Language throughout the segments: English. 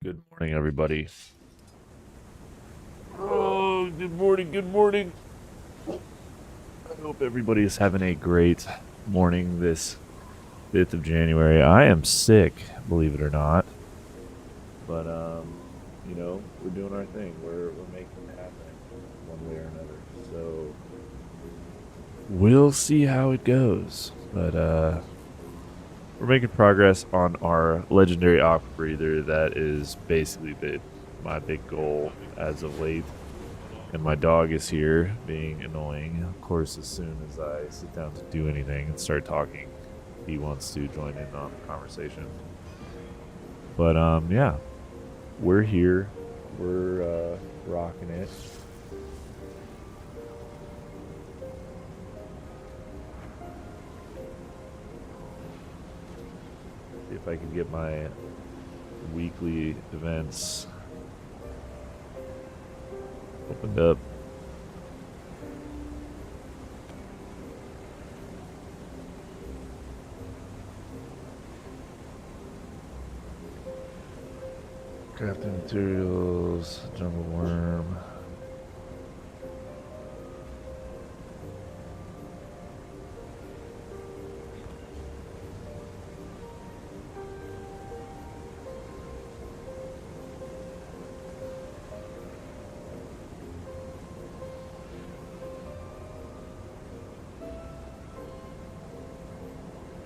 Good morning, everybody. Oh, good morning, good morning. I hope everybody is having a great morning this 5th of January. I am sick, believe it or not. But we're doing our thing. We're making it happen one way or another. So we'll see how it goes. But we're making progress on our legendary aqua breather. That is basically my big goal as of late. And my dog is here being annoying. Of course, as soon as I sit down to do anything and start talking, he wants to join in on the conversation. But yeah, we're here. We're rocking it. See if I can get my weekly events opened up. Crafting materials, jungle worm.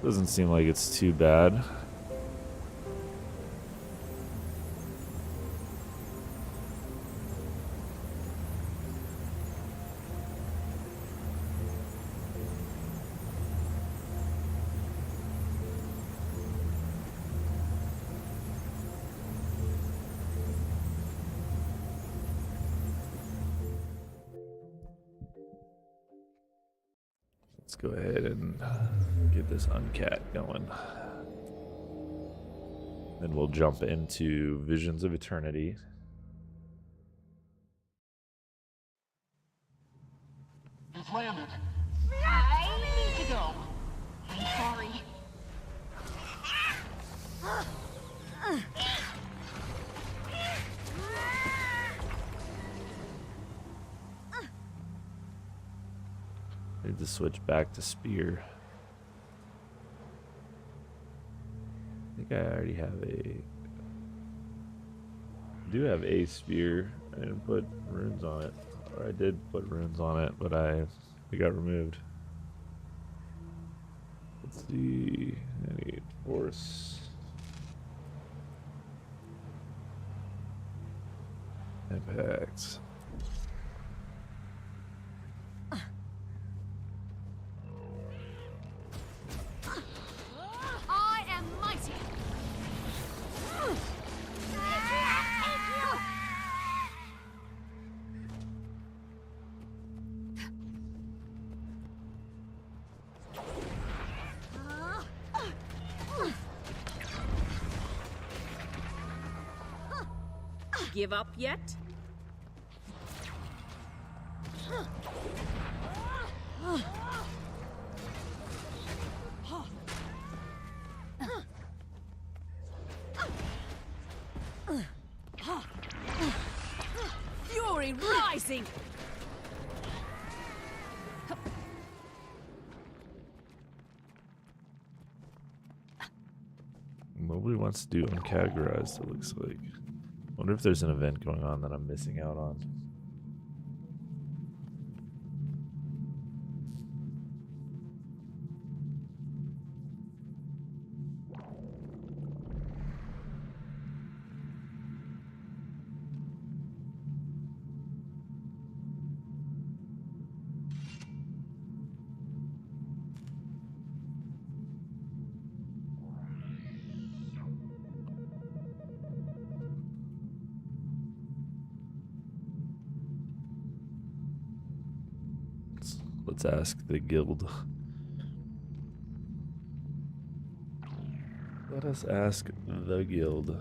Doesn't seem like it's too bad. Let's go ahead and get this uncat going. Then we'll jump into Visions of Eternity. It's landed. I need to go. I'm sorry. Need to switch back to spear. I think I already have do have a spear. I didn't put runes on it. Or I did put runes on it, but it got removed. Let's see. I need force. Impact. I am mighty. Give up yet? Fury rising! Nobody wants to do uncategorized, it looks like. Wonder if there's an event going on that I'm missing out on. Let's ask the guild. Let us ask the guild.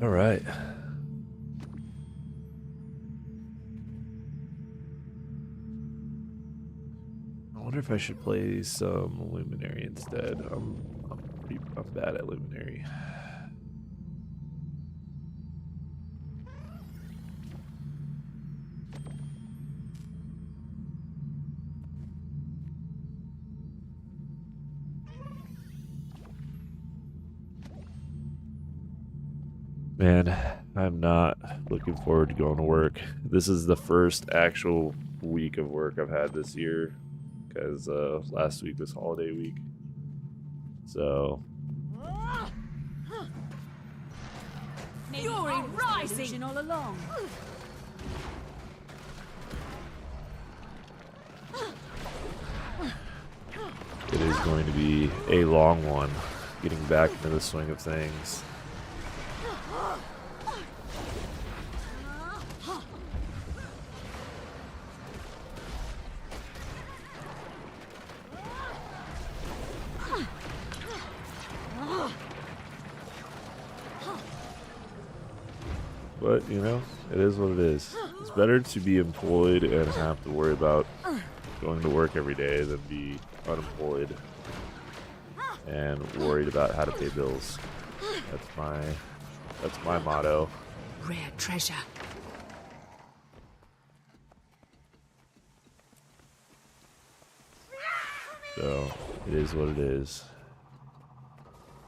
All right. I wonder if I should play some Luminary instead. I'm bad at Luminary. Man, I'm not looking forward to going to work. This is the first actual week of work I've had this year, because last week was holiday week. So Fury rising all along. it is going to be a long one, getting back into the swing of things. But, you know, it is what it is. It's better to be employed and have to worry about going to work every day than be unemployed and worried about how to pay bills. That's my motto. Rare treasure. So, it is what it is.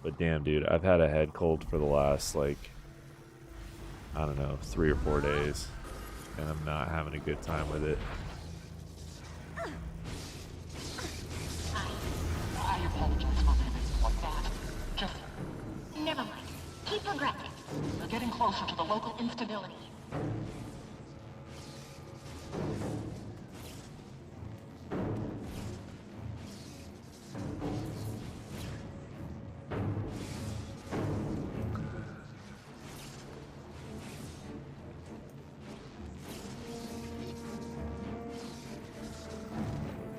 But damn, dude, I've had a head cold for the last, like, I don't know, 3 or 4 days. And I'm not having a good time with it. I apologize for feelings like that. Just, never mind. Keep progressing. You're getting closer to the local instability.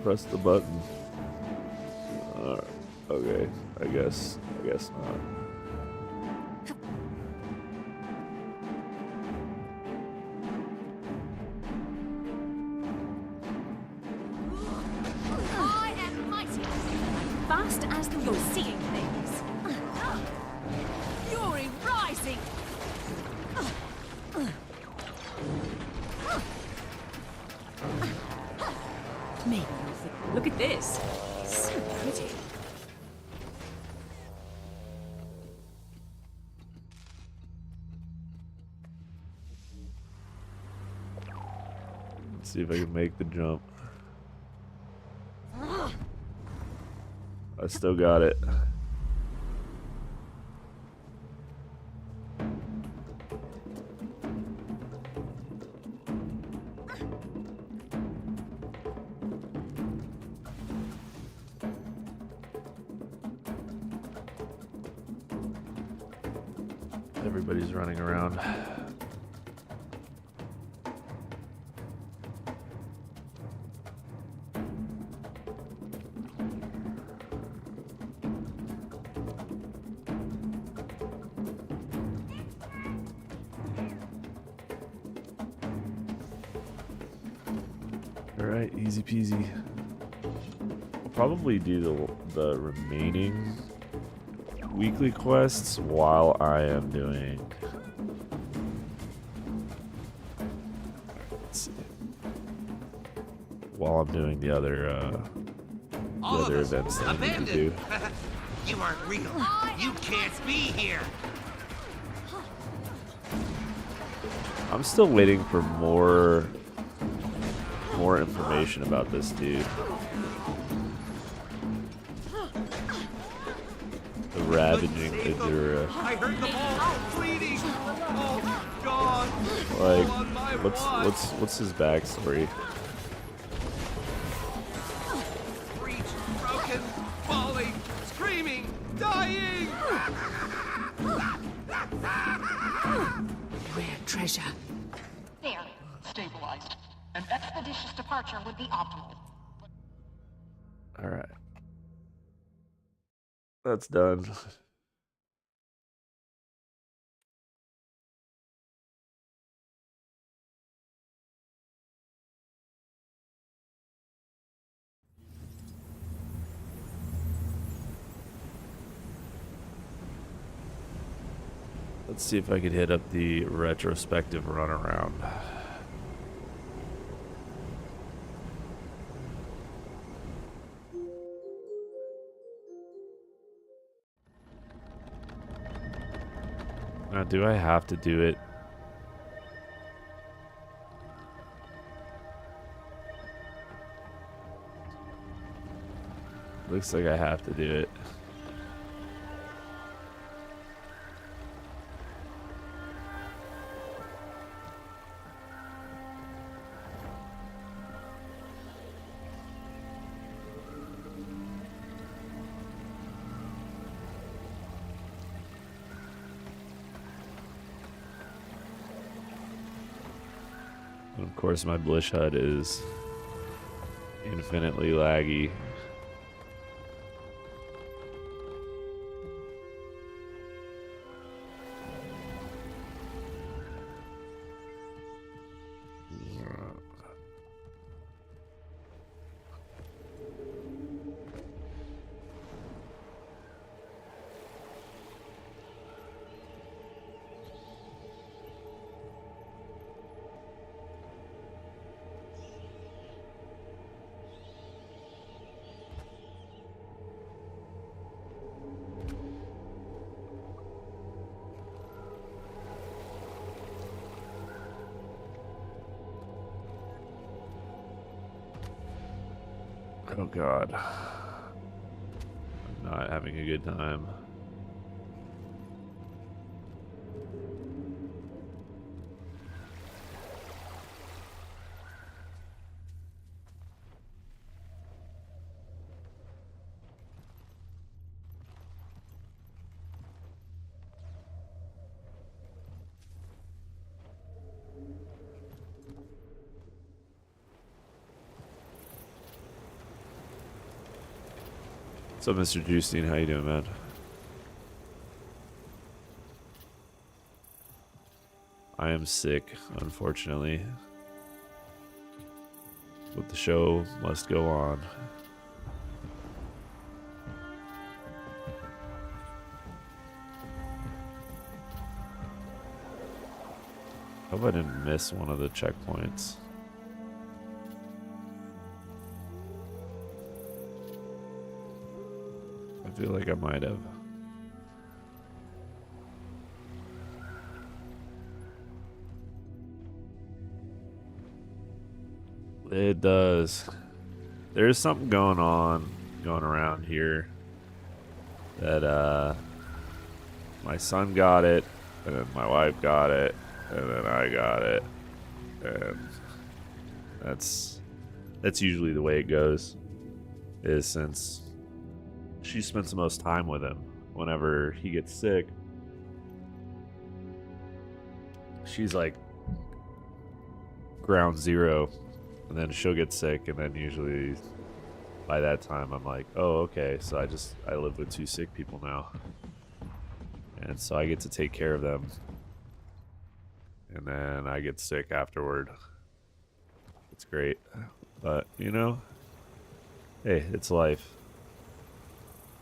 Press the button. Okay, I guess not. I am mighty. Fast as the you're seeing things. Fury rising. Maybe you'll think, look at this. So pretty. Let's see if I can make the jump. I still got it. Everybody's running around. Alright, easy peasy. I'll probably do the remaining weekly quests while I am doing. Let's see. While I'm doing the other events that I need to do. You aren't real. You can't be here. I'm still waiting for more information about this dude. The ravaging Azura. I heard them all bleeding. Oh God. Like, what's his backstory? Breach, broken, falling, screaming, dying. Rare treasure. There. Stabilized. An expeditious departure would be optimal. All right, that's done. Let's see if I could hit up the retrospective runaround. Now, do I have to do it? Looks like I have to do it. And of course, my Blish HUD is infinitely laggy. Oh God. I'm not having a good time. So, Mr. Juicine, how you doing, man? I am sick, unfortunately. But the show must go on. Hope I didn't miss one of the checkpoints. I feel like I might have. It does. There's something going around here that my son got it, and then my wife got it, and then I got it, and that's usually the way it goes. Is since she spends the most time with him whenever he gets sick. She's like ground zero, and then she'll get sick, and then usually by that time I'm like, oh, okay, so I live with 2 sick people now, and so I get to take care of them, and then I get sick afterward. It's great, but you know, hey, it's life.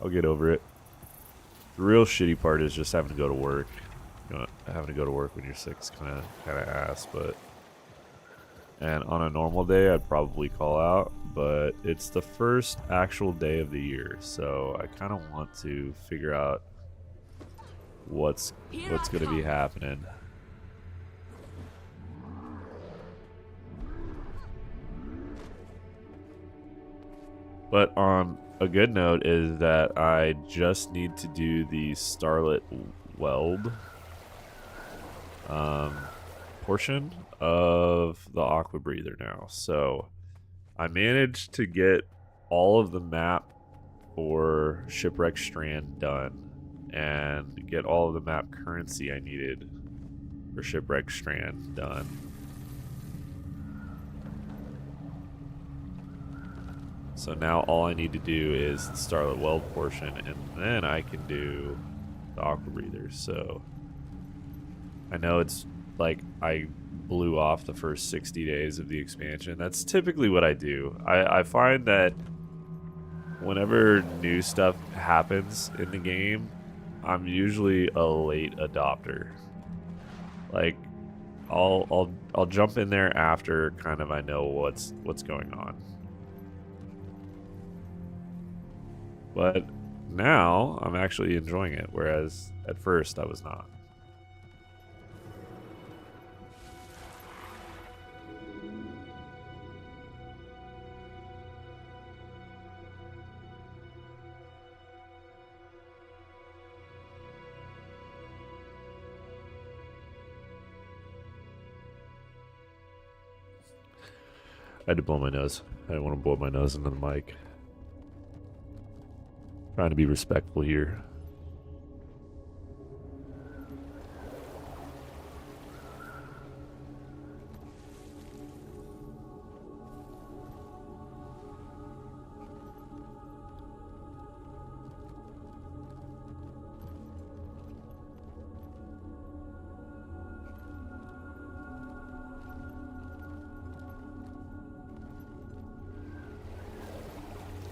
I'll get over it. The real shitty part is just having to go to work. You know, having to go to work when you're sick is kind of ass, but. And on a normal day, I'd probably call out, but it's the first actual day of the year, so I kind of want to figure out what's going to be happening. But on a good note is that I just need to do the Starlit Weld portion of the Aqua Breather now. So I managed to get all of the map for Shipwreck Strand done and get all of the map currency I needed for Shipwreck Strand done. So now all I need to do is the Starlit Weld portion, and then I can do the Aqua Breather. So I know it's like I blew off the first 60 days of the expansion. That's typically what I do. I find that whenever new stuff happens in the game, I'm usually a late adopter. Like, I'll jump in there after kind of I know what's going on. But now I'm actually enjoying it, whereas at first I was not. I had to blow my nose. I didn't want to blow my nose into the mic. Trying to be respectful here.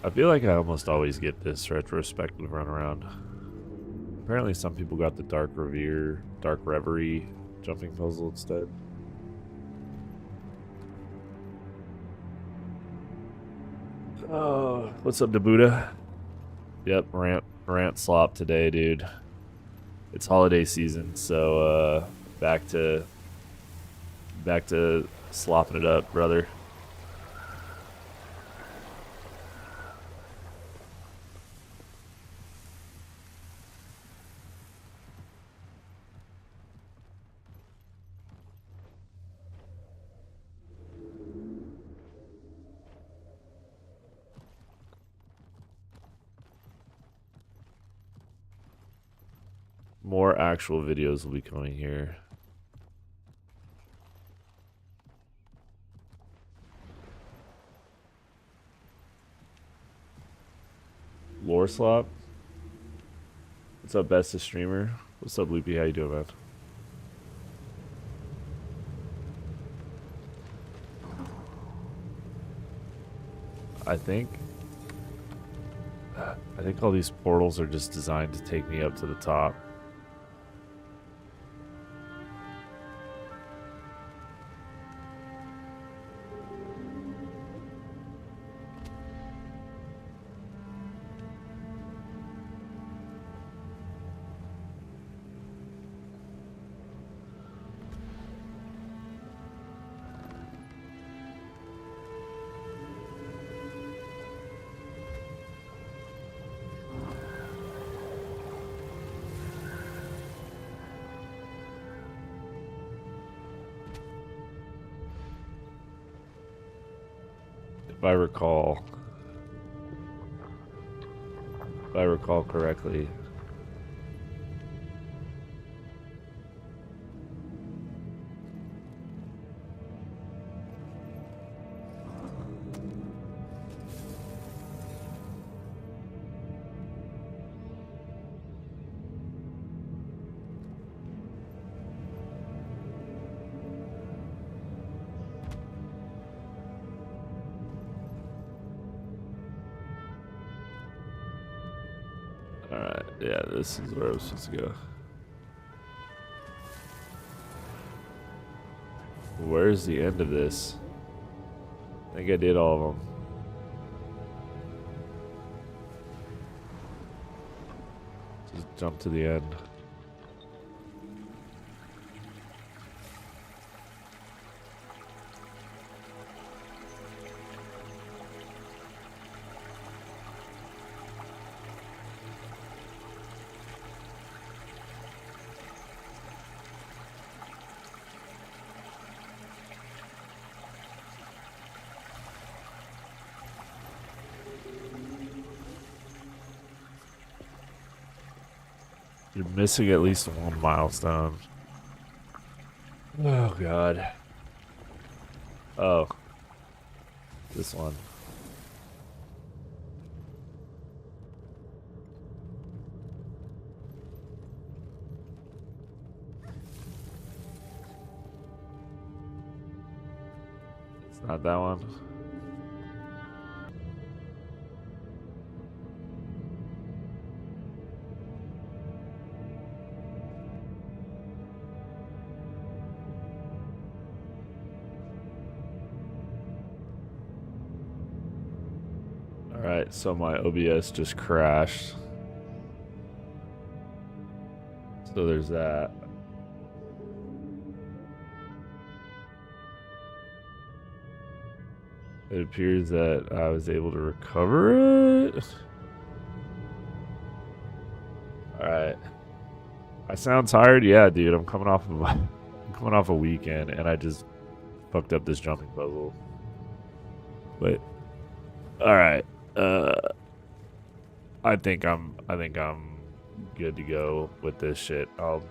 I feel like I almost always get this retrospective runaround. Apparently some people got the Dark Reverie jumping puzzle instead. Oh, what's up, Dabuda? Yep, rant slop today, dude. It's holiday season, so back to slopping it up, brother. More actual videos will be coming here. Lore Slop. What's up, bestest streamer? What's up, Loopy? How you doing, man? I think all these portals are just designed to take me up to the top. If I recall correctly. Alright, yeah, this is where I was supposed to go. Where's the end of this? I think I did all of them. Just jump to the end. You're missing at least one milestone. Oh, God. Oh. This one. It's not that one. Alright, so my OBS just crashed. So there's that. It appears that I was able to recover it. Alright. I sound tired? Yeah, dude. I'm coming off a weekend and I just fucked up this jumping puzzle. But alright. I think I'm good to go with this shit. I'll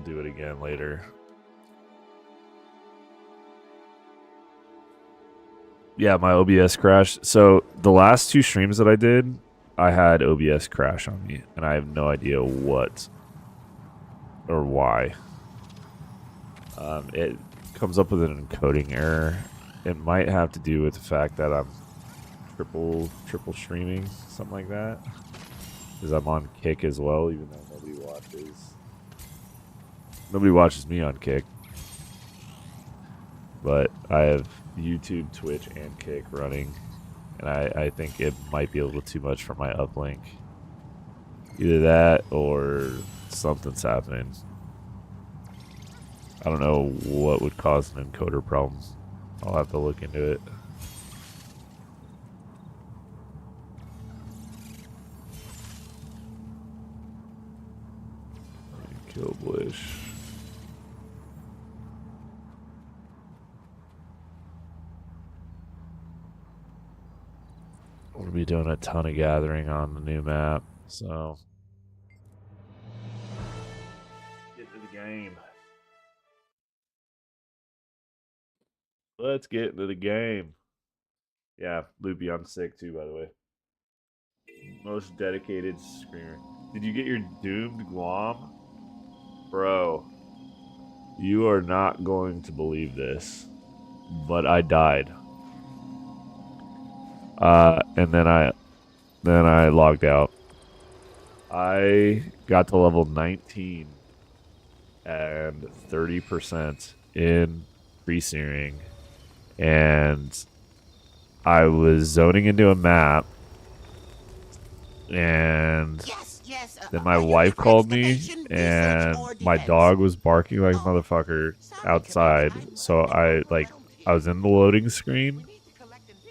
do it again later. Yeah, my OBS crashed. So the last 2 streams that I did, I had OBS crash on me, and I have no idea what or why. It comes up with an encoding error. It might have to do with the fact that I'm triple streaming, something like that. Because I'm on Kick as well, even though nobody watches me on Kick. But I have YouTube, Twitch, and Kick running, and I think it might be a little too much for my uplink. Either that or something's happening. I don't know what would cause an encoder problem. I'll have to look into it. Kill Blish. We'll be doing a ton of gathering on the new map, so get to the game. Let's get into the game. Yeah, Loopy, I'm sick too, by the way. Most dedicated screamer. Did you get your doomed Guam? Bro, you are not going to believe this, but I died. And then I logged out. I got to level 19 and 30% in pre-searing, and I was zoning into a map, and then my wife called me, and my dog was barking like a motherfucker outside, so I was in the loading screen.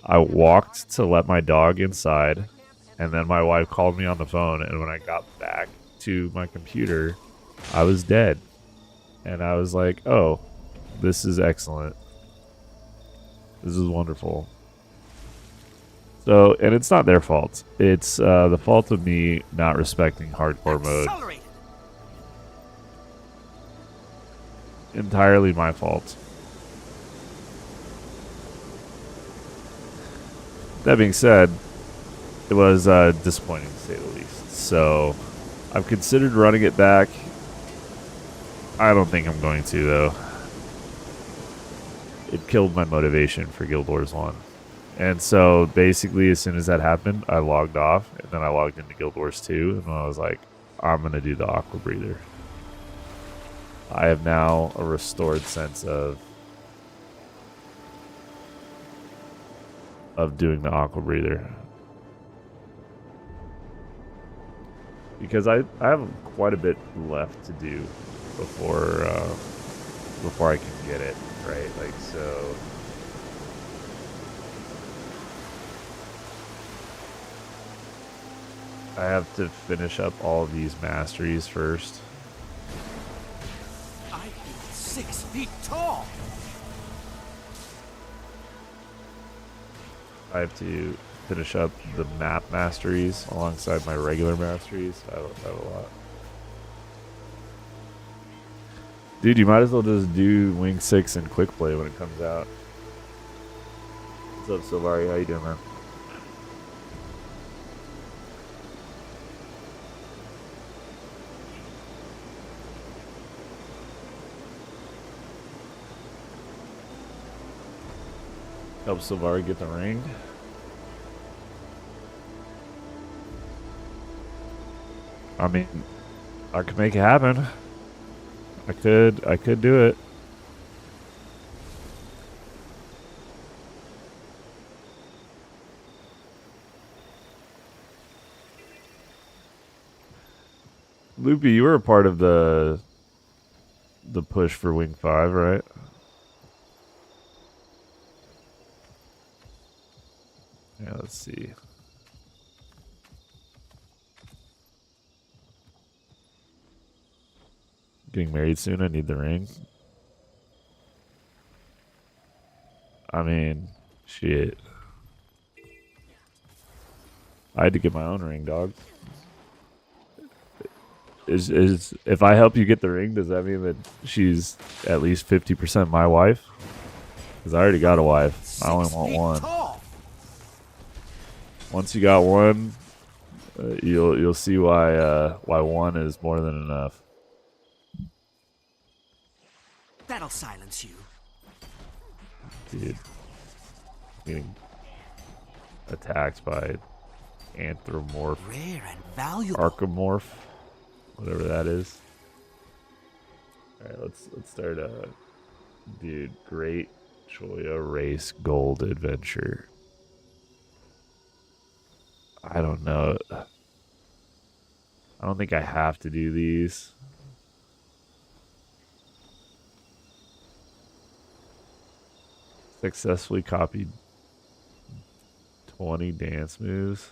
I walked to let my dog inside, and then my wife called me on the phone, and when I got back to my computer, I was dead. And I was like, oh, this is excellent. This is wonderful. So, and it's not their fault. It's the fault of me not respecting hardcore mode. Entirely my fault. That being said, it was disappointing to say the least. So, I've considered running it back. I don't think I'm going to, though. It killed my motivation for Guild Wars 1. And so, basically, as soon as that happened, I logged off, and then I logged into Guild Wars 2, and I was like, I'm going to do the Aqua Breather. I have now a restored sense of doing the Aqua Breather. Because I have quite a bit left to do before I can get it, right? Like, so I have to finish up all of these masteries first. I am 6 feet tall. I have to finish up the map masteries alongside my regular masteries. I have a lot. Dude, you might as well just do Wing 6 and Quick Play when it comes out. What's up, Silvari? How you doing, man? Help Silvari get the ring. I mean, I could make it happen. I could do it. Loopy, you were a part of the push for Wing 5, right? Yeah, let's see. Getting married soon, I need the ring. I mean, shit. I had to get my own ring, dog. Is if I help you get the ring, does that mean that she's at least 50% my wife? Because I already got a wife. I only want one. Tall. Once you got one, you'll see why one is more than enough. That'll silence you. Dude, getting attacked by anthropomorph, Rare and valuable. archomorph, whatever that is. All right, let's start dude, Great Choya Race Gold Adventure. I don't know. I don't think I have to do these. Successfully copied 20 dance moves.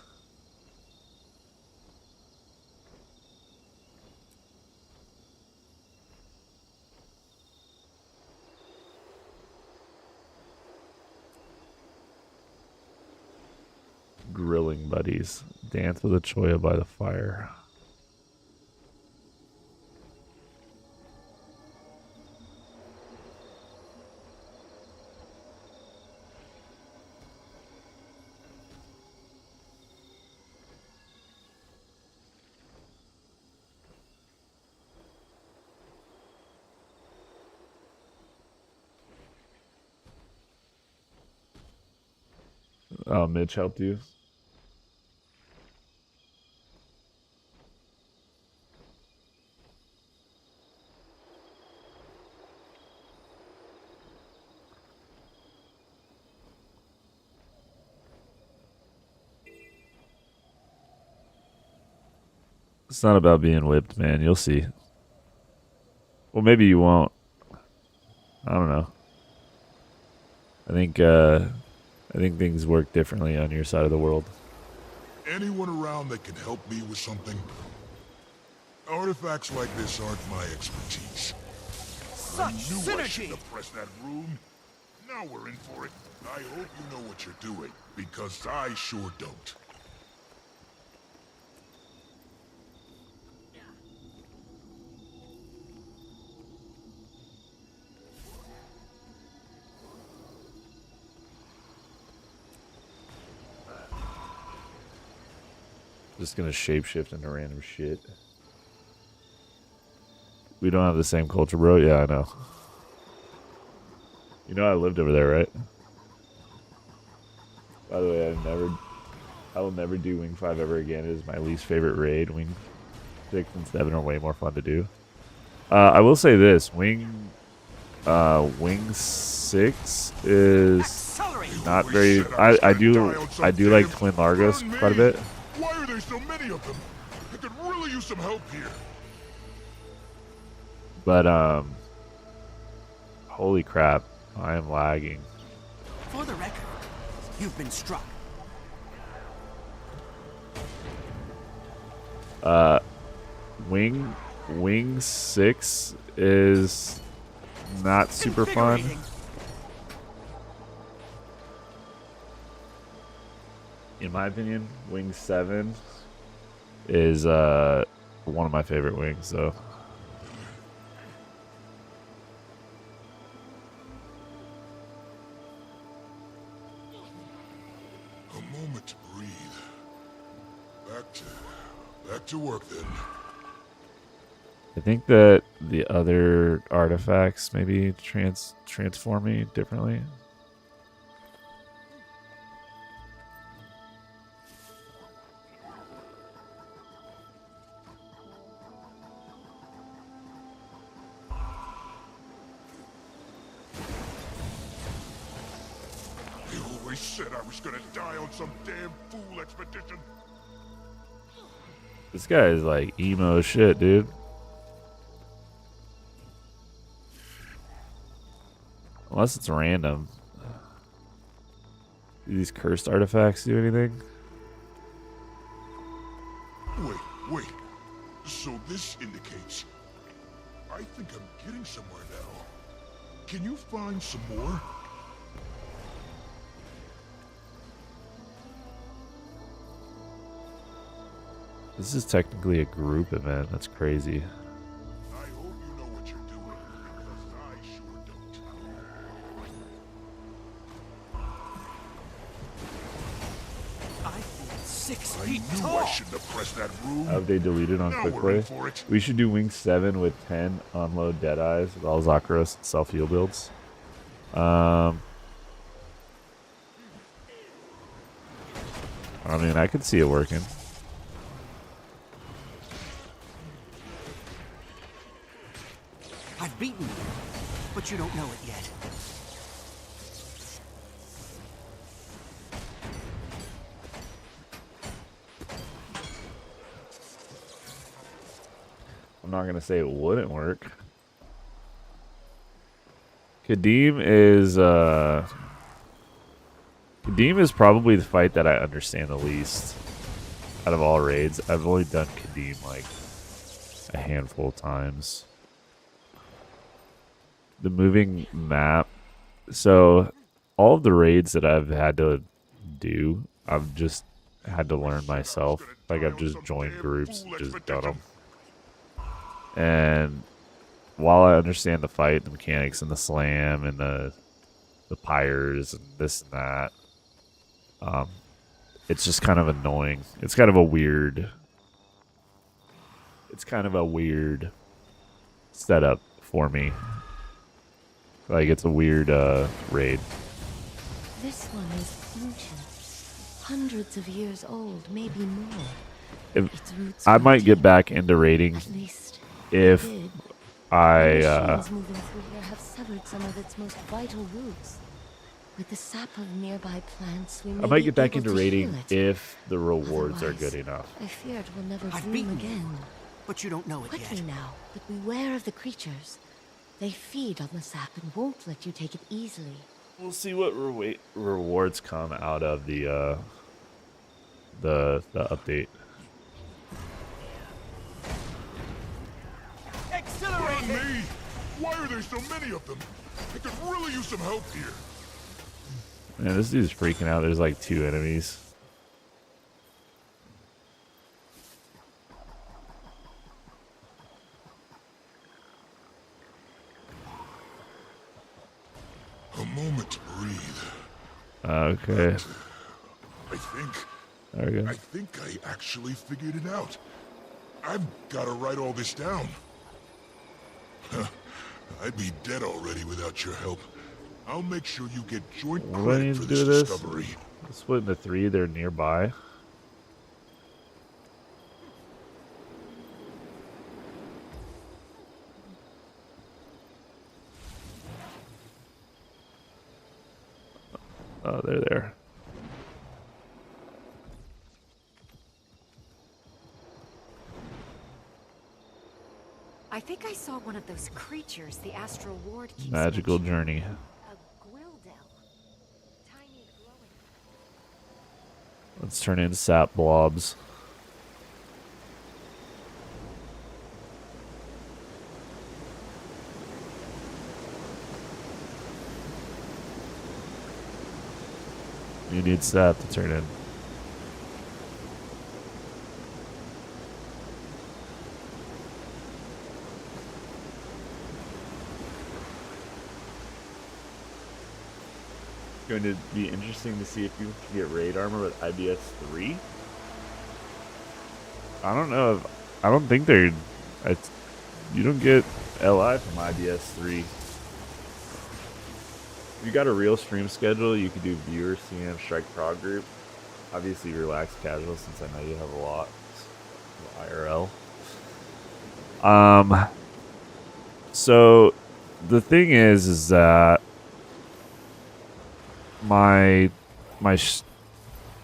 Grilling buddies. Dance with a Choya by the fire. Oh, Mitch helped you? It's not about being whipped, man. You'll see. Well, maybe you won't. I don't know. I think things work differently on your side of the world. Anyone around that can help me with something? Artifacts like this aren't my expertise. Such I knew I synergy. shouldn't have pressed that rune. Now we're in for it. I hope you know what you're doing, because I sure don't. Just gonna shapeshift into random shit. We don't have the same culture, bro. Yeah, I know. You know I lived over there, right? By the way, I will never do Wing 5 ever again. It is my least favorite raid. Wing 6 and 7 are way more fun to do. I will say this, Wing 6 is Accelerate. not We very said I was I gonna do die on some I do like damn Twin Largos burn quite a me. bit. Why are there so many of them? I could really use some help here. But holy crap, I am lagging. For the record, you've been struck. Wing 6 is not super fun. Invigorating. In my opinion, Wing 7 is one of my favorite wings, so A moment to breathe. Back to work then. I think that the other artifacts maybe transform me differently. You always said I was gonna die on some damn fool expedition. This guy is like emo as shit, dude. Unless it's random. Do these cursed artifacts do anything? Wait. So this indicates... I think I'm getting somewhere now. Can you find some more? This is technically a group event. That's crazy. I hope you know what you're doing, because I sure don't. I feel 6 I feet knew tall. I shouldn't have pressed that room. Have they deleted on Now quick we're in play? for it. We should do Wing 7 with 10 unload Deadeyes with all Zakaros and self-heal builds. I mean, I could see it working. I've beaten you, but you don't know it yet. I'm not gonna say it wouldn't work. Kadim is probably the fight that I understand the least out of all raids. I've only done Kadim like a handful of times. The moving map. So all of the raids that I've had to do, I've just had to learn myself. Like I've just joined groups, just done them. And while I understand the fight, the mechanics, and the slam, and the pyres, and this and that, it's just kind of annoying. It's kind of a weird. It's kind of a weird setup for me. Like it's a weird raid. This one is ancient. Hundreds of years old, maybe more. Its roots I run might get deep. back into raiding At least if they did. I The machines moving through here have severed some of its most vital roots. With the sap of nearby plants, we may I might be get back able into to raiding heal it. if the rewards are Otherwise, good enough. I fear it will never I've bloom beaten you, again. but you don't know it Quickly yet. now, but beware of the creatures. They feed on the sap and won't let you take it easily. We'll see what rewards come out of the update. Accelerate! Me? Why are there so many of them? I could really use some help here. Man, this dude's freaking out. There's like 2 enemies. A moment to breathe. Okay. There we go. I think I actually figured it out. I've got to write all this down. I'd be dead already without your help. I'll make sure you get joint What do I credit need for to this do this? discovery. Split into 3. They're nearby. Oh, they're there. I think I saw one of those creatures the Astral Ward keeps Magical mentioning. journey. A Gwildel. Tiny glowing. Let's turn in sap blobs. You need sap to turn in. Going to be interesting to see if you can get raid armor with IBS 3. I don't know if I don't think they're. You don't get LI from IBS 3. If you got a real stream schedule, you could do viewer, CM, strike prog group. Obviously, relax casual since I know you have a lot of IRL. So the thing is that my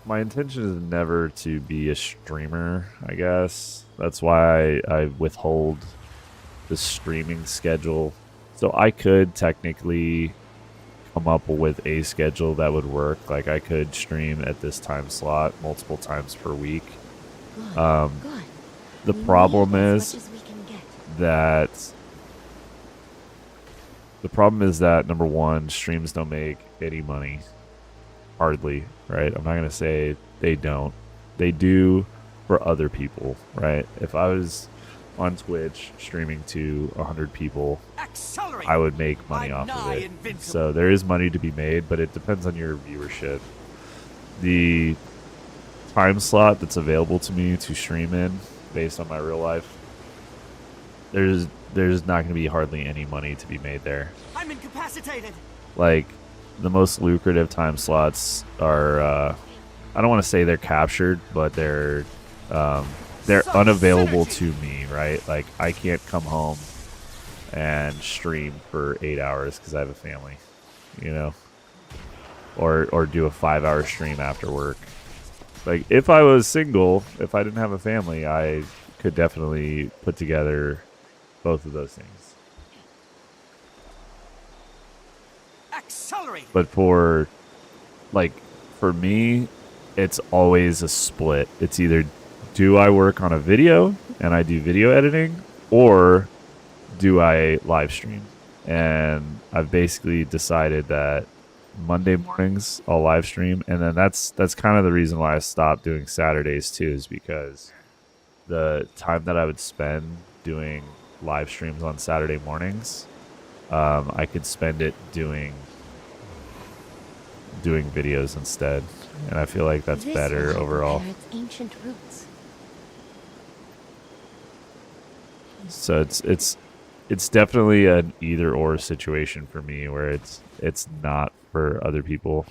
my intention is never to be a streamer, I guess. That's why I withhold the streaming schedule. So I could technically come up with a schedule that would work. Like I could stream at this time slot multiple times per week. Good. Good. The We problem need as is much as we can get. that number one, streams don't make any money. Hardly, right? I'm not gonna say they don't. They do for other people, right? If I was on Twitch streaming to 100 people, Accelerate! I would make money I'm off of nigh it. invincible. So there is money to be made, but it depends on your viewership. The time slot that's available to me to stream in based on my real life, there's not going to be hardly any money to be made there. I'm incapacitated. Like the most lucrative time slots are I don't want to say they're captured, but they're unavailable to me, right? Like I can't come home and stream for 8 hours because I have a family, you know, or do a 5-hour stream after work. Like if I was single, if I didn't have a family, I could definitely put together both of those things. Accelerate! But for me, it's always a split. It's either do I work on a video and I do video editing, or do I live stream? And I've basically decided that Monday mornings I'll live stream, and then that's kind of the reason why I stopped doing Saturdays too, is because the time that I would spend doing live streams on Saturday mornings, I could spend it doing videos instead, and I feel like that's This better will overall. bear its ancient roots. So it's definitely an either or situation for me, where it's not for other people.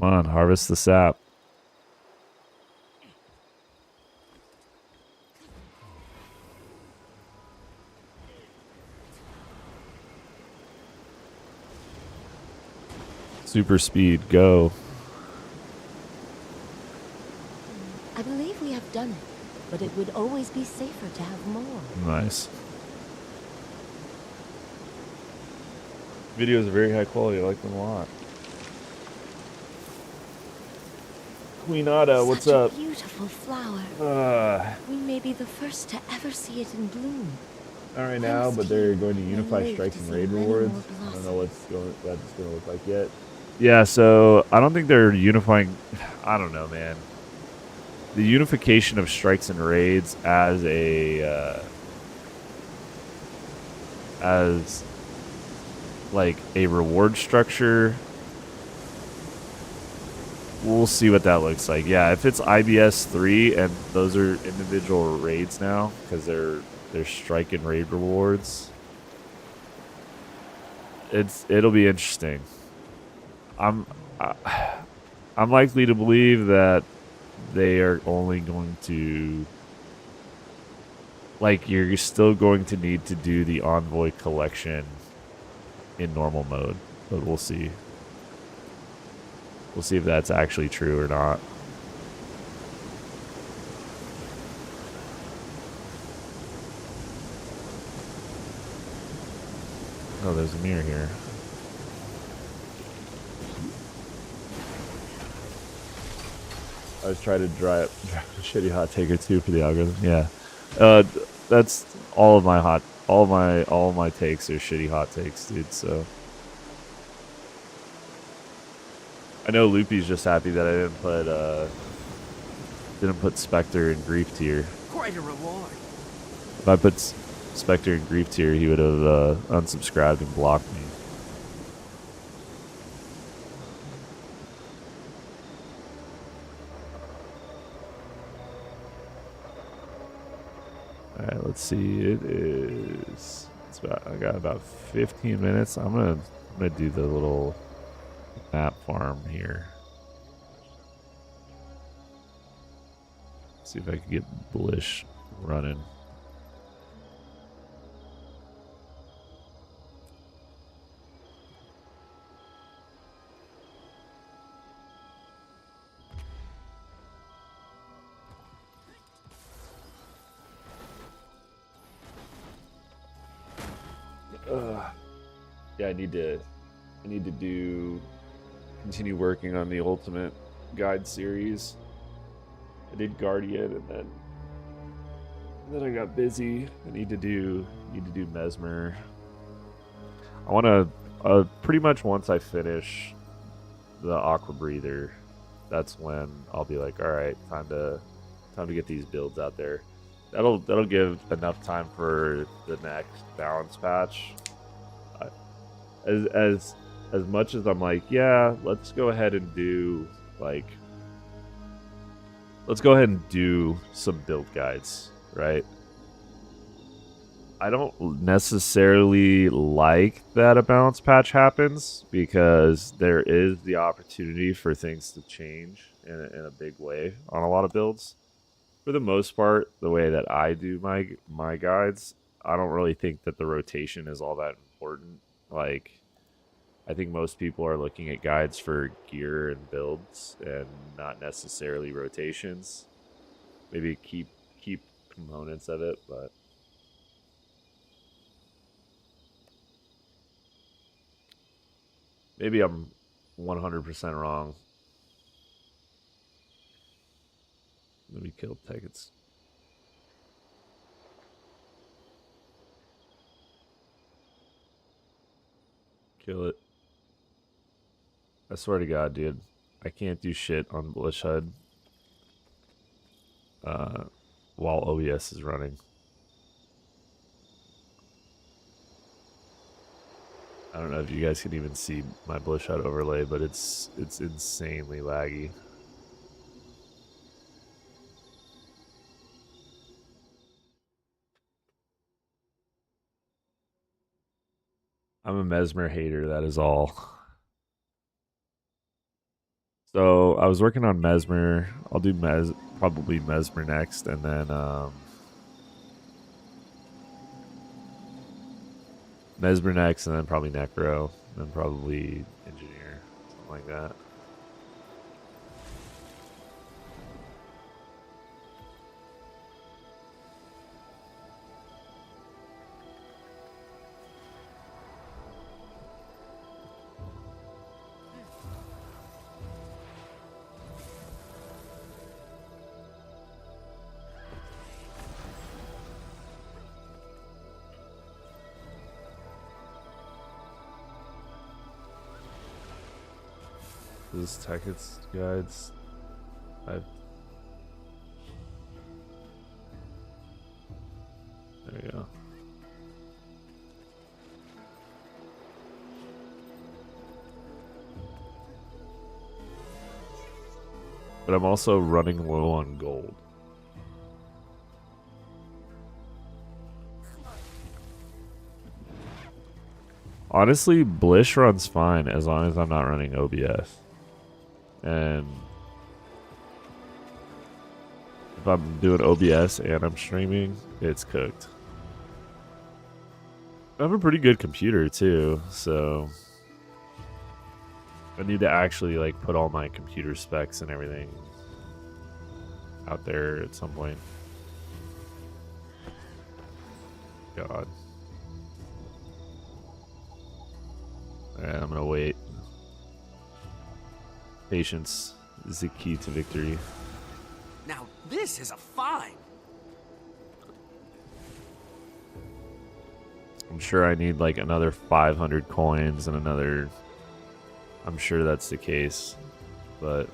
Come on, harvest the sap. Super speed, go. I believe we have done it, but it would always be safer to have more. Nice. Videos are very high quality. I like them a lot. Queenada, what's Such up? a beautiful flower. We may be the first to ever see it in bloom. Not right now, but they're going to unify live strikes to and see raid many rewards. more I don't know what's going to look like yet. Yeah, so I don't think they're unifying. I don't know, man. The unification of strikes and raids as like a reward structure. We'll see what that looks like. Yeah, if it's IBS 3 and those are individual raids now, because they're strike and raid rewards, it'll be interesting. I'm likely to believe that they are only going to, like, you're still going to need to do the envoy collection in normal mode, but we'll see. We'll see if that's actually true or not. Oh, there's a mirror here. I was trying to drive a shitty hot take or two for the algorithm. Yeah, that's all of my takes are shitty hot takes, dude. So I know Loopy's just happy that I didn't put Spectre in grief tier. Quite a reward. If I put Spectre in grief tier, he would have unsubscribed and blocked me. All right, let's see. It is. I got about 15 minutes. I'm gonna do the little map farm here. See if I can get Bullish running. Yeah, I need to continue working on the Ultimate Guide series. I did Guardian, and then I got busy. I need to do Mesmer. I want to pretty much once I finish the Aqua Breather, that's when I'll be like, all right, time to get these builds out there. That'll give enough time for the next balance patch. As much as I'm like, yeah, let's go ahead and do some build guides, right? I don't necessarily like that a balance patch happens, because there is the opportunity for things to change in a big way on a lot of builds. For the most part, the way that I do my guides, I don't really think that the rotation is all that important. Like, I think most people are looking at guides for gear and builds and not necessarily rotations. Maybe keep components of it, but maybe I'm 100% wrong. Let me kill Tickets. Kill it. I swear to God, dude. I can't do shit on Bush HUD while OBS is running. I don't know if you guys can even see my Bush HUD overlay, but it's insanely laggy. I'm a Mesmer hater, that is all. So I was working on Mesmer. I'll do probably Mesmer next, and then Mesmer next, and then probably Necro, and then probably Engineer, something like that. This is Tickets guides. There we go. But I'm also running low on gold. Honestly, Blish runs fine as long as I'm not running OBS. And if I'm doing OBS and I'm streaming, it's cooked. I have a pretty good computer too, so I need to actually like put all my computer specs and everything out there at some point. God. Alright, I'm gonna wait. Patience is the key to victory. Now this is a find. I'm sure I need like another 500 coins and another... I'm sure that's the case, but...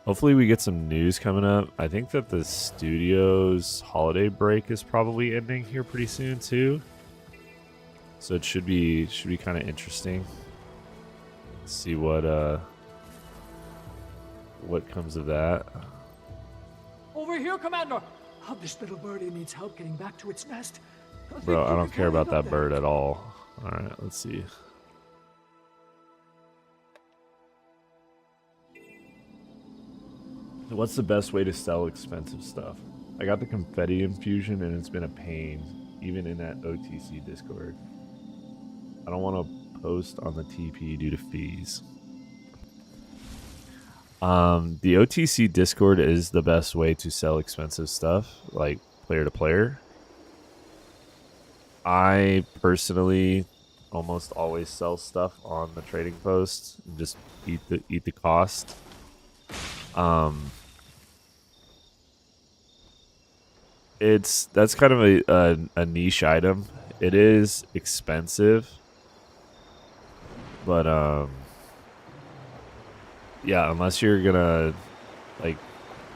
hopefully we get some news coming up. I think that the studio's holiday break is probably ending here pretty soon too. So it should be kind of interesting. See what comes of that. Over here, Commander! Oh, this little birdie needs help getting back to its nest. Bro, I don't care about that bird at all. Alright, let's see. What's the best way to sell expensive stuff? I got the confetti infusion and it's been a pain, even in that OTC Discord. I don't want to post on the TP due to fees. The OTC Discord is the best way to sell expensive stuff, like player to player. I personally almost always sell stuff on the trading post and just eat the cost. That's kind of a niche item. It is expensive, but yeah, unless you're gonna like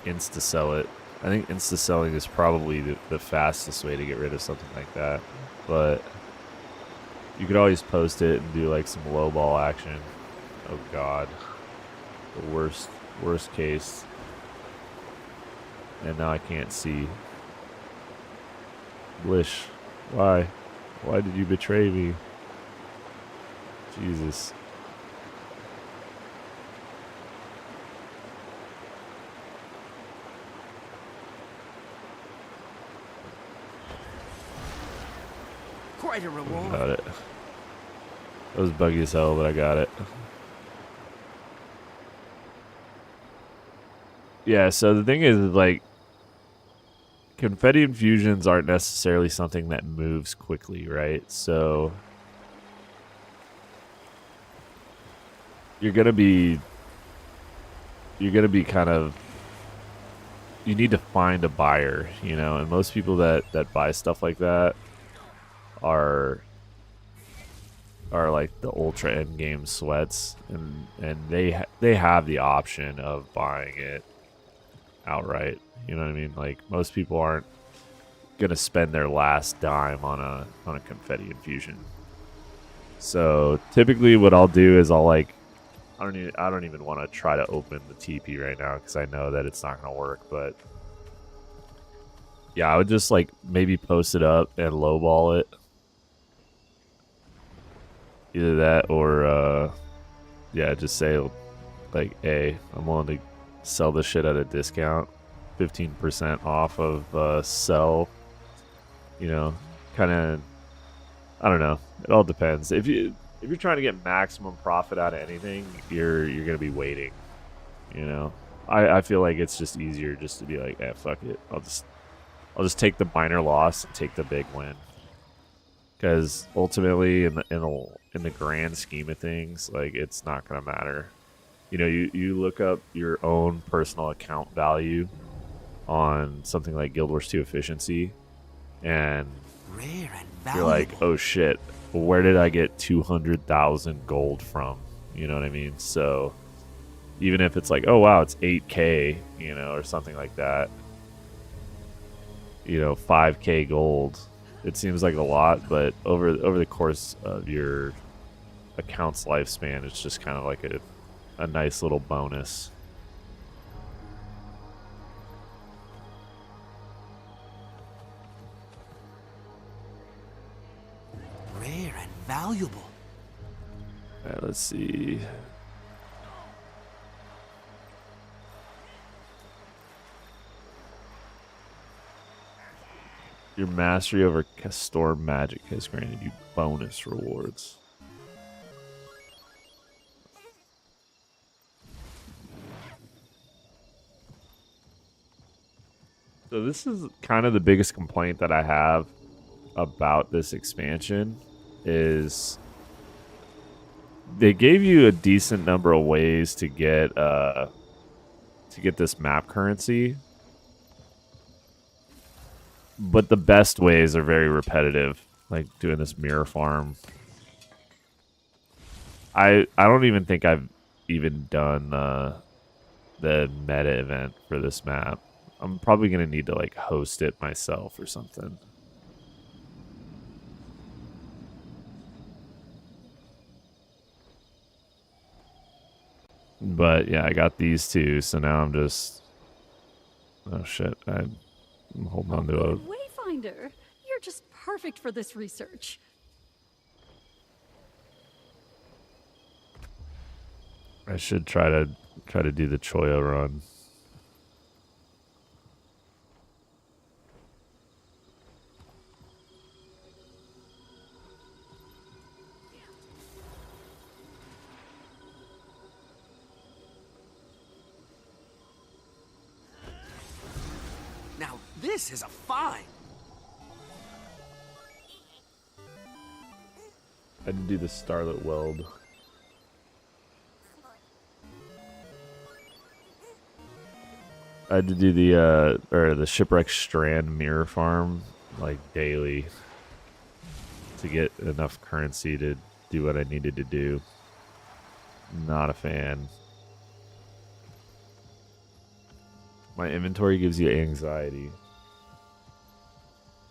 insta sell it. I think insta selling is probably the fastest way to get rid of something like that. But you could always post it and do like some low ball action. Oh god. The worst case. And now I can't see. Blish, why? Why did you betray me? Jesus. Quite a reward. Got it. That was buggy as hell, but I got it. Yeah, so the thing is, like, confetti infusions aren't necessarily something that moves quickly, right? So you're gonna be kind of, you need to find a buyer, you know, and most people that buy stuff like that are like the ultra end game sweats, and they have the option of buying it outright. You know what I mean? Like, most people aren't gonna spend their last dime on a confetti infusion. So typically, what I'll do is I don't even want to try to open the TP right now because I know that it's not gonna work. But yeah, I would just like maybe post it up and lowball it. Either that or yeah, just say like, hey, I'm willing to sell this shit at a discount, 15% off of sell. You know, kind of, I don't know. It all depends. If you're trying to get maximum profit out of anything, you're gonna be waiting. You know, I feel like it's just easier just to be like, eh, fuck it. I'll just take the minor loss and take the big win. Because ultimately, in the grand scheme of things, like, it's not gonna matter. You know, you look up your own personal account value on something like Guild Wars 2 efficiency, and Rare and you're like, oh shit, where did I get 200,000 gold from? You know what I mean? So even if it's like, oh wow, it's 8k, you know, or something like that, you know, 5k gold, it seems like a lot, but over the course of your account's lifespan, it's just kind of like a nice little bonus. Rare and valuable. All right, let's see. Your mastery over Castor magic has granted you bonus rewards. So this is kind of the biggest complaint that I have about this expansion is they gave you a decent number of ways to get this map currency, but the best ways are very repetitive, like doing this mirror farm. I don't even think I've even done the meta event for this map. I'm probably gonna need to like host it myself or something. But yeah, I got these two, so now I'm just, oh shit, I'm holding on to a. Wayfinder, you're just perfect for this research. I should try to do the Choyo run. Now, this this is a find. I had to do the Starlit Weld. I had to do the Shipwreck Strand mirror farm like daily to get enough currency to do what I needed to do. Not a fan. My inventory gives you anxiety.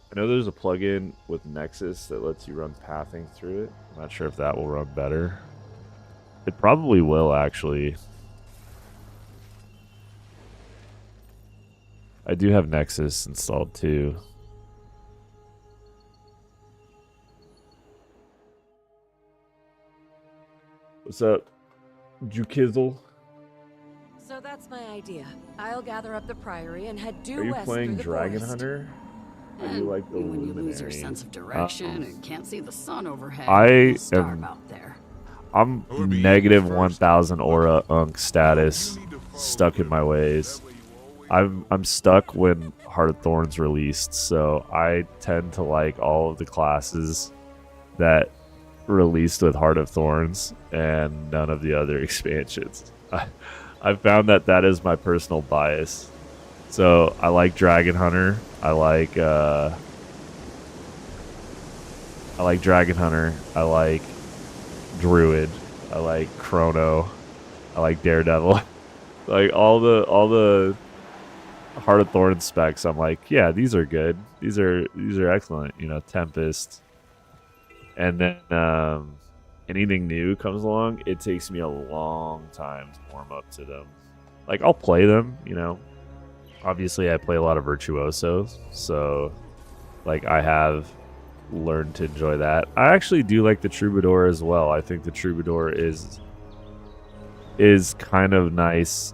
I know there's a plugin with Nexus that lets you run pathing through it. I'm not sure if that will run better. It probably will, actually. I do have Nexus installed too. What's up, Jukizzle? So that's my idea. I'll gather up the priory and head due Are you west playing through the Dragon forest. Hunter? Or do you like the When you lose your Luminary? sense of direction and can't see the sun overhead, I you'll starve am- out there. I'm negative 1,000 aura unk status, stuck in my ways. I'm stuck when Heart of Thorns released, so I tend to like all of the classes that released with Heart of Thorns and none of the other expansions. I've found that is my personal bias. So I like Dragon Hunter. I like Dragon Hunter. I like Druid. I like Chrono. I like Daredevil. Like all the Heart of Thorns specs, I'm like, yeah, these are good. These are excellent. You know, Tempest. And then anything new comes along, it takes me a long time to warm up to them. Like I'll play them, you know. Obviously, I play a lot of Virtuosos, so like I have learned to enjoy that. I actually do like the Troubadour as well. I think the Troubadour is kind of nice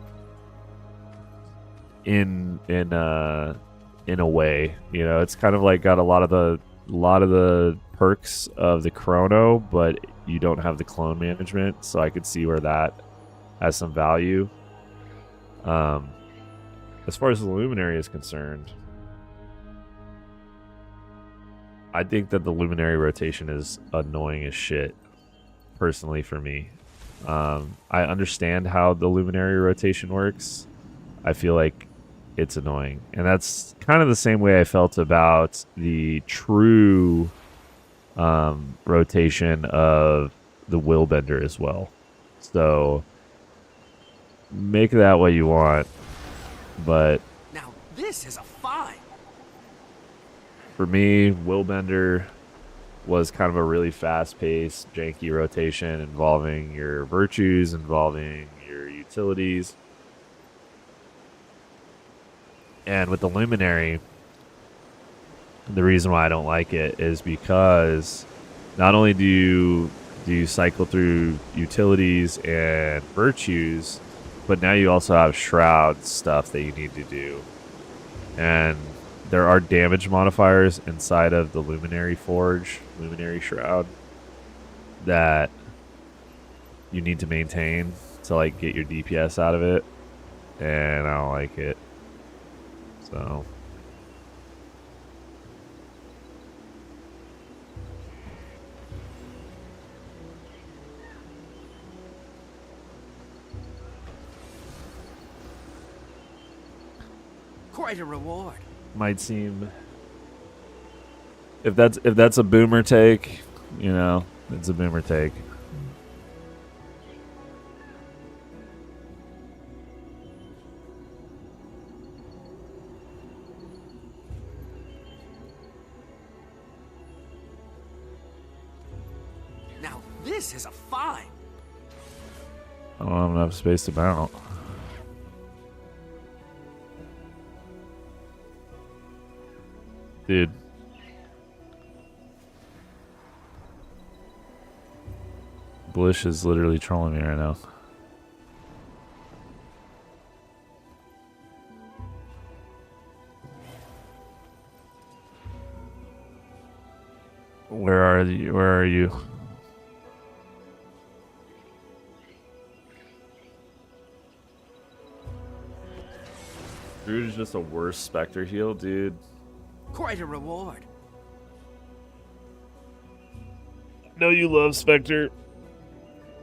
in a way. You know, it's kind of like got a lot of the perks of the Chrono, but you don't have the clone management, so I could see where that has some value. As far as the Luminary is concerned, I think that the Luminary rotation is annoying as shit, personally for me. I understand how the Luminary rotation works. I feel like it's annoying. And that's kind of the same way I felt about the true rotation of the Willbender as well. So make that what you want. But Now this is a find. for me, Willbender was kind of a really fast-paced, janky rotation involving your virtues, involving your utilities. And with the Luminary, the reason why I don't like it is because not only do you cycle through utilities and virtues, but now you also have shroud stuff that you need to do. And there are damage modifiers inside of the Luminary Forge, Luminary Shroud, that you need to maintain to like get your DPS out of it. And I don't like it. So Quite a reward. might seem, if that's a boomer take, you know, it's a boomer take. Now this is a find. I don't have enough space to mount. Dude. Blish is literally trolling me right now. Where are you? Druid is just a worse Spectre heal, dude. Quite a reward. No, you love Spectre.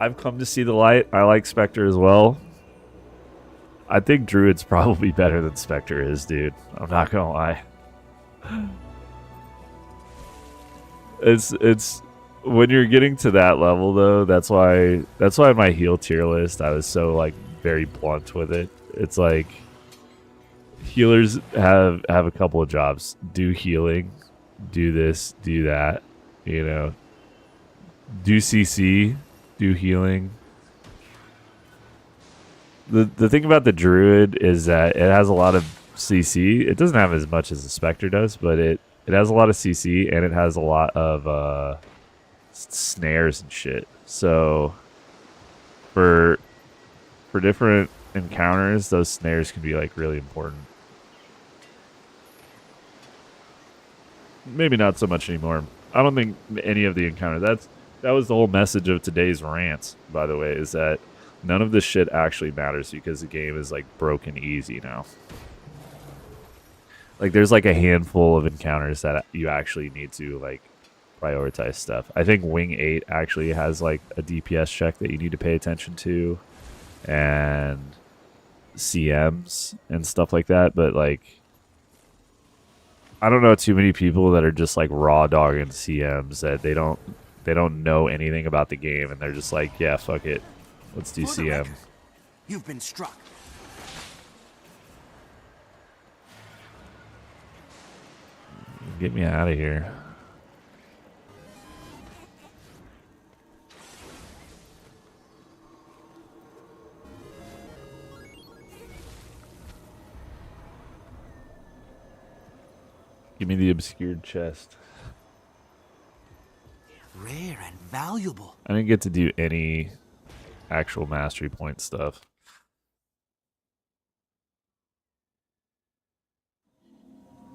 I've come to see the light. I like Spectre as well. I think Druid's probably better than Spectre is, dude. I'm not gonna lie. It's when you're getting to that level though, that's why my heal tier list, I was so like very blunt with it. It's like healers have a couple of jobs. Do healing, do this, do that, you know. Do CC, do healing. The thing about the Druid is that it has a lot of CC. It doesn't have as much as the Spectre does, but it has a lot of CC and it has a lot of snares and shit. So for different encounters, those snares can be like really important. Maybe not so much anymore. I don't think any of the encounters. That was the whole message of today's rant, by the way, is that none of this shit actually matters because the game is like broken easy now. Like there's like a handful of encounters that you actually need to like prioritize stuff. I think Wing 8 actually has like a DPS check that you need to pay attention to, and CMs and stuff like that, but like I don't know too many people that are just like raw dogging CMs that they don't know anything about the game and they're just like, yeah, fuck it, let's do CM. You've been struck. Get me out of here. Give me the obscured chest. Rare and valuable. I didn't get to do any actual mastery point stuff.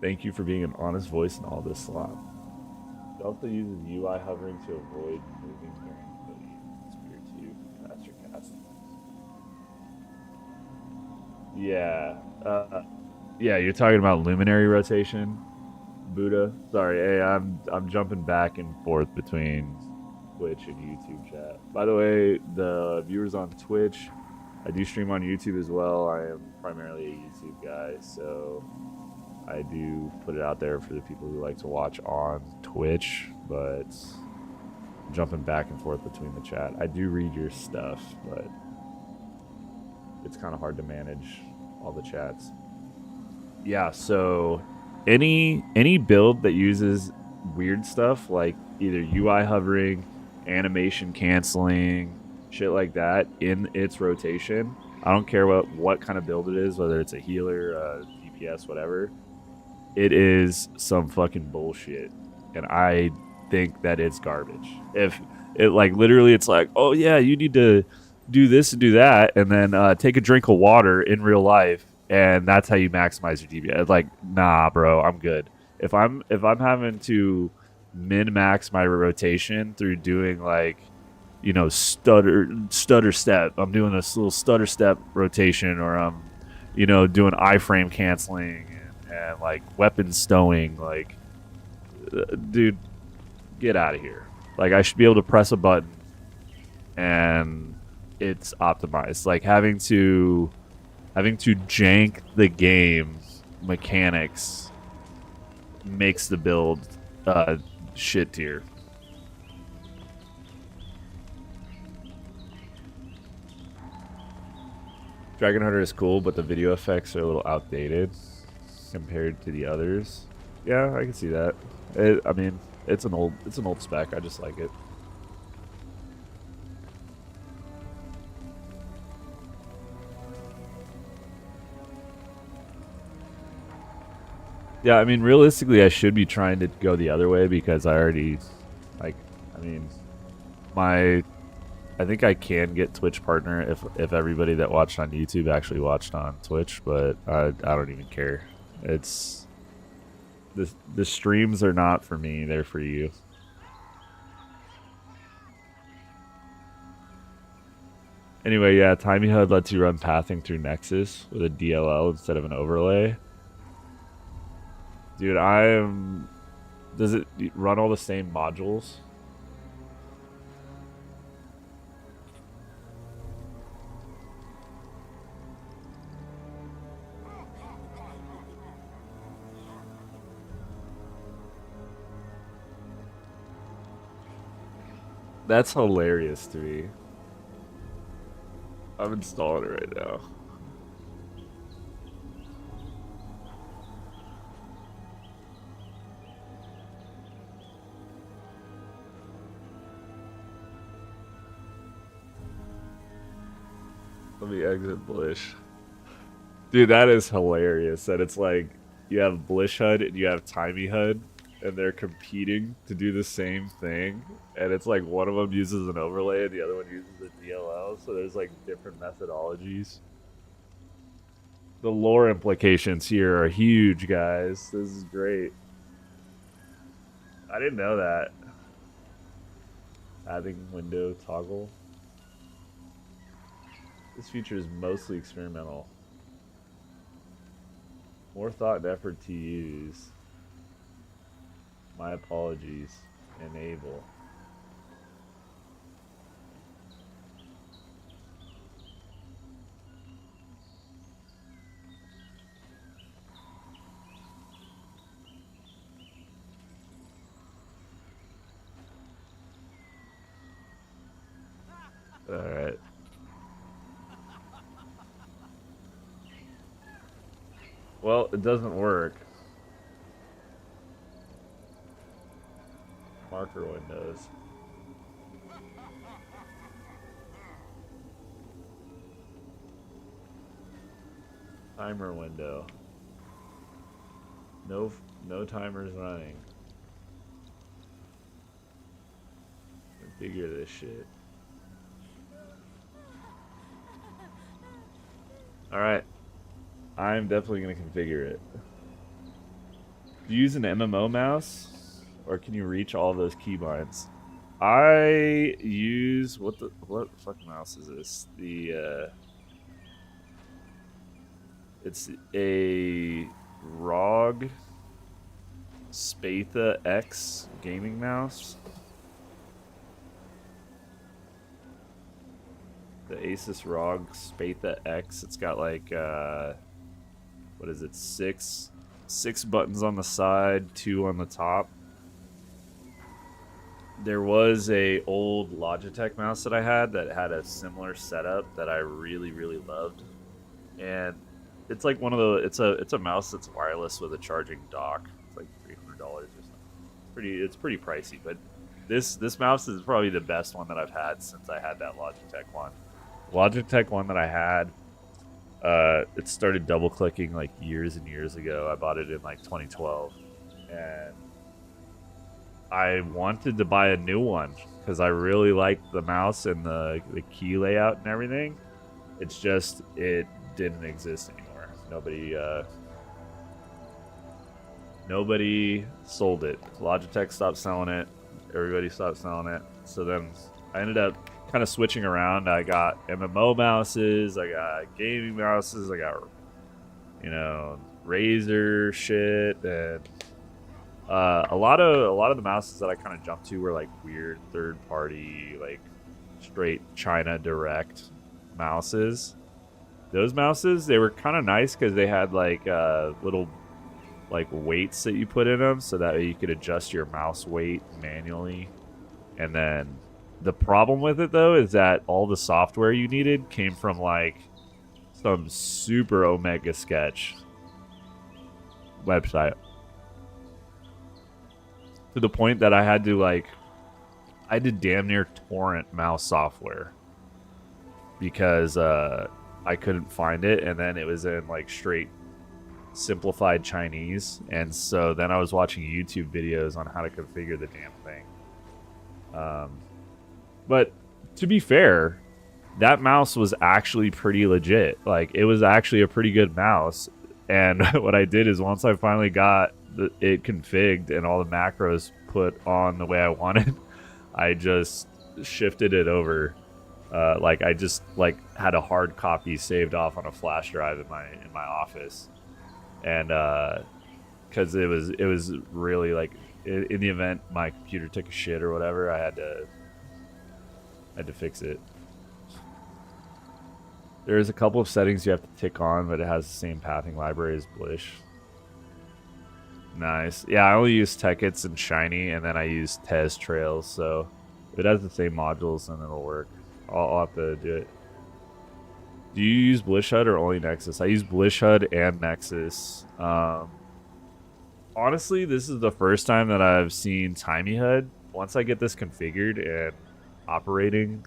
Thank you for being an honest voice in all this slop. Delta uses UI hovering to avoid moving during the Spirit 2 faster cast. Yeah. Yeah, you're talking about luminary rotation, Buddha. Sorry, hey, I'm jumping back and forth between Twitch and YouTube chat. By the way, the viewers on Twitch, I do stream on YouTube as well. I am primarily a YouTube guy, so I do put it out there for the people who like to watch on Twitch, but I'm jumping back and forth between the chat. I do read your stuff, but it's kind of hard to manage all the chats. Yeah, so any build that uses weird stuff like either UI hovering, animation canceling, shit like that in its rotation, I don't care what kind of build it is, whether it's a healer, DPS, whatever, it is some fucking bullshit. And I think that it's garbage. If it like literally it's like, oh yeah, you need to do this and do that, and then take a drink of water in real life, and that's how you maximize your DPS. It's like, nah, bro, I'm good. If I'm having to min-max my rotation through doing like, you know, stutter step, I'm doing this little stutter step rotation, or I'm, you know, doing iframe canceling and like weapon stowing, like, dude, get out of here. Like, I should be able to press a button and it's optimized. Like having to jank the game mechanics makes the build shit tier. Dragon Hunter is cool, but the video effects are a little outdated compared to the others. Yeah, I can see that. I mean, it's an old spec. I just like it. Yeah, I mean, realistically, I should be trying to go the other way because I already, like, I mean, I think I can get Twitch partner if everybody that watched on YouTube actually watched on Twitch, but I don't even care. It's the streams are not for me; they're for you. Anyway, yeah, Tiny HUD lets you run pathing through Nexus with a DLL instead of an overlay. Dude, does it run all the same modules? That's hilarious to me. I'm installing it right now. Let me exit Blish. Dude, that is hilarious. That it's like you have Blish HUD and you have Timey HUD, and they're competing to do the same thing. And it's like one of them uses an overlay and the other one uses a DLL. So there's like different methodologies. The lore implications here are huge, guys. This is great. I didn't know that. Adding window toggle. This feature is mostly experimental. More thought and effort to use. My apologies. Enable. Alright. Well, it doesn't work. Marker windows. Timer window. No timers running. Configure this shit. Alright. I'm definitely going to configure it. Do you use an MMO mouse? Or can you reach all those keybinds? I use... What fucking mouse is this? It's a ROG Spatha X gaming mouse. The Asus ROG Spatha X. It's got like what is it? Six buttons on the side, 2 on the top. There was a old Logitech mouse that I had that had a similar setup that I really loved, and it's like one of the it's a mouse that's wireless with a charging dock. It's like $300 or something. It's pretty pricey, but this mouse is probably the best one that I've had since I had that Logitech one. Logitech one that I had, it started double clicking like years and years ago. I bought it in like 2012, and I wanted to buy a new one because I really liked the mouse and the key layout and everything. It's just it didn't exist anymore. Nobody sold it. Logitech stopped selling it. Everybody stopped selling it. So then I ended up kind of switching around. I got MMO mouses, I got gaming mouses, I got Razer shit, and a lot of the mouses that I kind of jumped to were like weird third party, like straight China direct mouses. Those mouses, they were kind of nice because they had like little like weights that you put in them so that you could adjust your mouse weight manually. And then the problem with it though is that all the software you needed came from like some super Omega Sketch website, to the point that I had to damn near torrent mouse software because I couldn't find it, and then it was in like straight simplified Chinese, and so then I was watching YouTube videos on how to configure the damn thing. But to be fair, that mouse was actually pretty legit. Like, it was actually a pretty good mouse. And what I did is once I finally got it configured and all the macros put on the way I wanted, I just shifted it over Like I just like had a hard copy saved off on a flash drive in my office, and because it was really like in the event my computer took a shit or whatever, I had to fix it. There's a couple of settings you have to tick on, but it has the same pathing library as Blish. Nice. Yeah, I only use Tekkits and Shiny, and then I use Tez Trails, so if it has the same modules, then it'll work. I'll have to do it. Do you use Blish HUD or only Nexus? I use Blish HUD and Nexus. Honestly, this is the first time that I've seen Timey HUD. Once I get this configured and operating,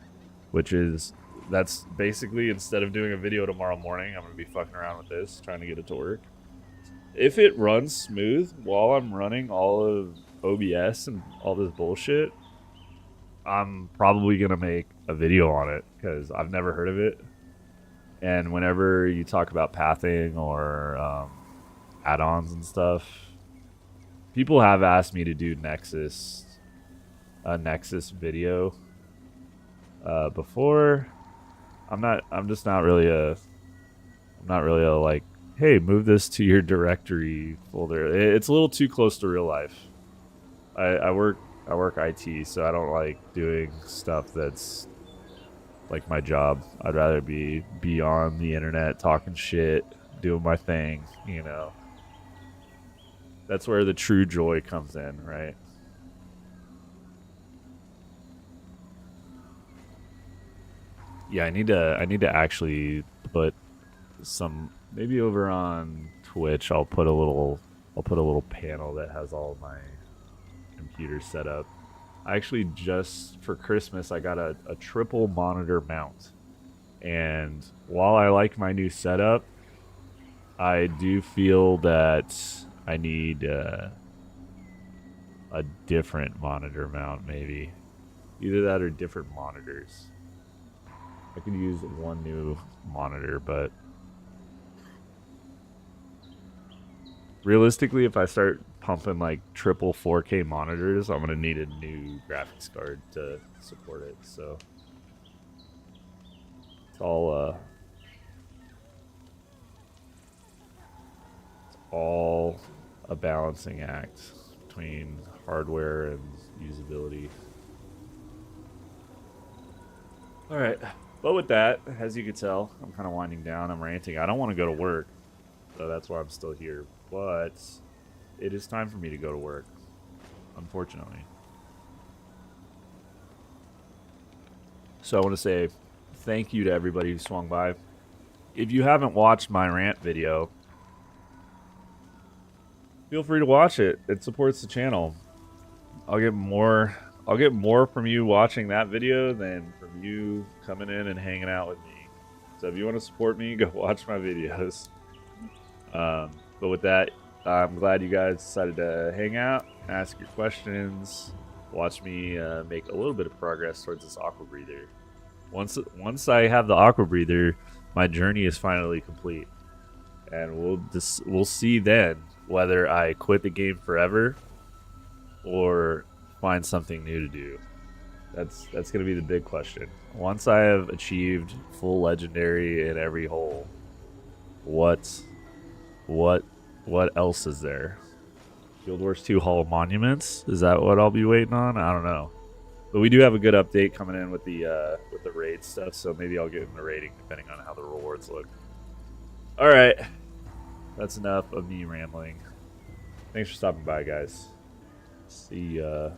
that's basically, instead of doing a video tomorrow morning, I'm going to be fucking around with this, trying to get it to work. If it runs smooth while I'm running all of OBS and all this bullshit, I'm probably going to make a video on it because I've never heard of it. And whenever you talk about pathing or add-ons and stuff, people have asked me to do a Nexus video before. I'm just not really a like, hey, move this to your directory folder. It's a little too close to real life. I work IT, so I don't like doing stuff that's like my job. I'd rather be on the internet talking shit, doing my thing, you know. That's where the true joy comes in, right? Yeah, I need to actually put some, maybe over on Twitch I'll put a little panel that has all my computers set up. I actually just for Christmas I got a triple monitor mount. And while I like my new setup, I do feel that I need a different monitor mount, maybe. Either that or different monitors. I could use one new monitor, but realistically, if I start pumping like triple 4K monitors, I'm gonna need a new graphics card to support it. So it's all a balancing act between hardware and usability. All right. But with that, as you can tell, I'm kind of winding down. I'm ranting. I don't want to go to work, so that's why I'm still here. But it is time for me to go to work, unfortunately. So I want to say thank you to everybody who swung by. If you haven't watched my rant video, feel free to watch it. It supports the channel. I'll get more from you watching that video than from you coming in and hanging out with me. So if you want to support me, go watch my videos. But with that, I'm glad you guys decided to hang out, ask your questions, watch me make a little bit of progress towards this aqua breather. Once I have the aqua breather, my journey is finally complete, and we'll see then whether I quit the game forever or find something new to do. That's going to be the big question. Once I have achieved full legendary in every hole, what else is there? Guild Wars 2 Hall of Monuments? Is that what I'll be waiting on? I don't know. But we do have a good update coming in with the raid stuff, so maybe I'll get in the rating depending on how the rewards look. All right, that's enough of me rambling. Thanks for stopping by, guys. See ya.